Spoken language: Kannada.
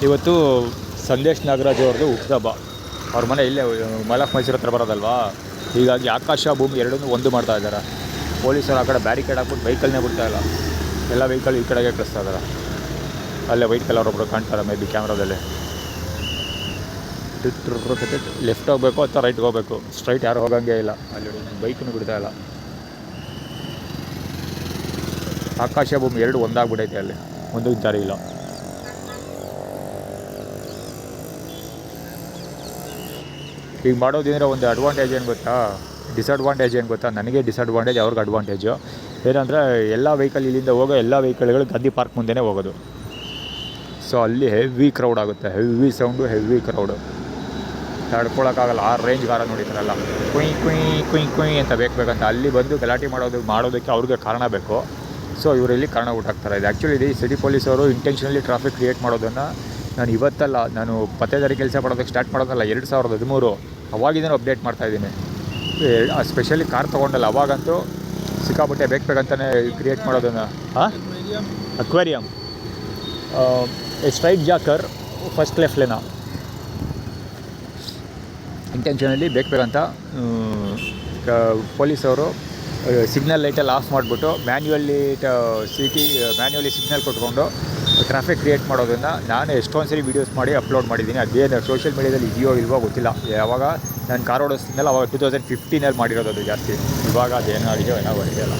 ಇವತ್ತು ಸಂದೇಶ್ ನಾಗರಾಜ್ ಅವ್ರದ್ದು ಹುಟ್ಟುಹಬ್ಬ. ಅವ್ರ ಮನೆ ಇಲ್ಲೇ ಮಲಕ್ ಮೈಸೂರು ಹತ್ರ ಬರೋದಲ್ವಾ, ಹೀಗಾಗಿ ಆಕಾಶ ಭೂಮಿ ಎರಡನ್ನೂ ಒಂದು ಮಾಡ್ತಾ ಇದ್ದಾರೆ. ಪೊಲೀಸರು ಆ ಕಡೆ ಬ್ಯಾರಿಕೇಡ್ ಹಾಕ್ಬಿಟ್ಟು ವೆಹಿಕಲ್ನೇ ಬಿಡ್ತಾಯಿಲ್ಲ, ಎಲ್ಲ ವೆಹಿಕಲ್ ಈ ಕಡೆಗೆ ಕಳಿಸ್ತಾ ಇದ್ದಾರೆ. ಅಲ್ಲೇ ವೈಟ್ ಕಲರ್ ಒಬ್ಬರು ಕಾಣ್ತಾರೆ ಮೇ ಬಿ ಕ್ಯಾಮ್ರಾದಲ್ಲಿ. ಲೆಫ್ಟ್ ಹೋಗಬೇಕು ಅಥವಾ ರೈಟ್ಗೆ ಹೋಗಬೇಕು, ಸ್ಟ್ರೈಟ್ ಯಾರು ಹೋಗೋಂಗೇ ಇಲ್ಲ. ಅಲ್ಲಿ ಬೈಕನ್ನು ಬಿಡ್ತಾಯಿಲ್ಲ. ಆಕಾಶ ಭೂಮಿ ಎರಡು ಒಂದಾಗ್ಬಿಟ್ಟೈತೆ, ಅಲ್ಲಿ ಒಂದು ಜಾರಿ ಇಲ್ಲ. ಈಗ ಮಾಡೋದಂದರೆ ಒಂದು ಅಡ್ವಾಂಟೇಜ್ ಏನು ಗೊತ್ತಾ, ಡಿಸಡ್ವಾಂಟೇಜ್ ಏನು ಗೊತ್ತಾ, ನನಗೆ ಡಿಸಡ್ವಾಂಟೇಜ್, ಅವ್ರಿಗೆ ಅಡ್ವಾಂಟೇಜು. ಏನಂದರೆ ಎಲ್ಲ ವೆಹಿಕಲ್ ಇಲ್ಲಿಂದ ಹೋಗೋ ಎಲ್ಲ ವೆಹಿಕಲ್ಗಳು ಗಾಂಧಿ ಪಾರ್ಕ್ ಮುಂದೆನೇ ಹೋಗೋದು. ಸೊ ಅಲ್ಲಿ ಹೆವಿ ಕ್ರೌಡ್ ಆಗುತ್ತೆ, ಹೆವಿ ಸೌಂಡು, ಹೆವಿ ಕ್ರೌಡು, ತಡ್ಕೊಳಕ್ಕಾಗಲ್ಲ. ಆ ರೇಂಜ್ ಗಾರ ನೋಡಿತಾರಲ್ಲ, ಕುಯ್ ಕುಯ್ ಕುಯ್ ಕುಯ್ ಅಂತ ಬೇಕಂತ ಅಲ್ಲಿ ಬಂದು ಗಲಾಟೆ ಮಾಡೋದಕ್ಕೆ ಅವ್ರಿಗೆ ಕಾರಣ ಬೇಕು. ಸೊ ಇವರಲ್ಲಿ ಕಾರಣ ಹುಟ್ಟಾಕ್ತಾರೆ. ಇದು ಆ್ಯಕ್ಚುಲಿ ಇದು ಸಿಟಿ ಪೊಲೀಸವರು ಇಂಟೆನ್ಷನಲಿ ಟ್ರಾಫಿಕ್ ಕ್ರಿಯೇಟ್ ಮಾಡೋದನ್ನು ನಾನು ಇವತ್ತಲ್ಲ, ನಾನು ಪತ್ತೇದಾರಿ ಕೆಲಸ ಮಾಡೋದಕ್ಕೆ ಸ್ಟಾರ್ಟ್ ಮಾಡೋದಲ್ಲ 2013 ಅವಾಗಿಂದನೂ ಅಪ್ಡೇಟ್ ಮಾಡ್ತಾಯಿದ್ದೀನಿ. ಸ್ಪೆಷಲಿ ಕಾರ್ ತೊಗೊಂಡಲ್ಲ ಅವಾಗಂತೂ ಸಿಕ್ಕಾಪಟ್ಟೆ ಬೇಕಂತಲೇ ಕ್ರಿಯೇಟ್ ಮಾಡೋದನ್ನು. ಅಕ್ವೇರಿಯಮ್, ಸ್ಟ್ರೈಟ್ ಜಾಕರ್, ಫಸ್ಟ್ ಲೆಫ್ಟ್ ಲೇನ ಇಂಟೆನ್ಷನಲ್ಲಿ ಬೇಕಂತ ಪೊಲೀಸವರು ಸಿಗ್ನಲ್ ಲೈಟಲ್ಲಿ ಆಫ್ ಮಾಡಿಬಿಟ್ಟು ಮ್ಯಾನ್ಯುವಲಿ ಸಿಗ್ನಲ್ ಕೊಟ್ಕೊಂಡು ಟ್ರಾಫಿಕ್ ಕ್ರಿಯೇಟ್ ಮಾಡೋದನ್ನು ನಾನು ಎಷ್ಟೊಂದು ಸರಿ ವೀಡಿಯೋಸ್ ಮಾಡಿ ಅಪ್ಲೋಡ್ ಮಾಡಿದ್ದೀನಿ. ಅದೇನು ಸೋಷಿಯಲ್ ಮೀಡಿಯಾದಲ್ಲಿ ಇದೆಯೋ ಇಲ್ವೋ ಗೊತ್ತಿಲ್ಲ. ಯಾವಾಗ ನಾನು ಕಾರ್ ಓಡಿಸ್ತಿದ್ದಲ್ಲ ಅವಾಗ 2015 ಮಾಡಿರೋದು ಅದು ಜಾಸ್ತಿ. ಇವಾಗ ಅದೇನೋ ಆಗಿದೆಯೋ ಏನೋ ಗೊತ್ತಿಲ್ಲ.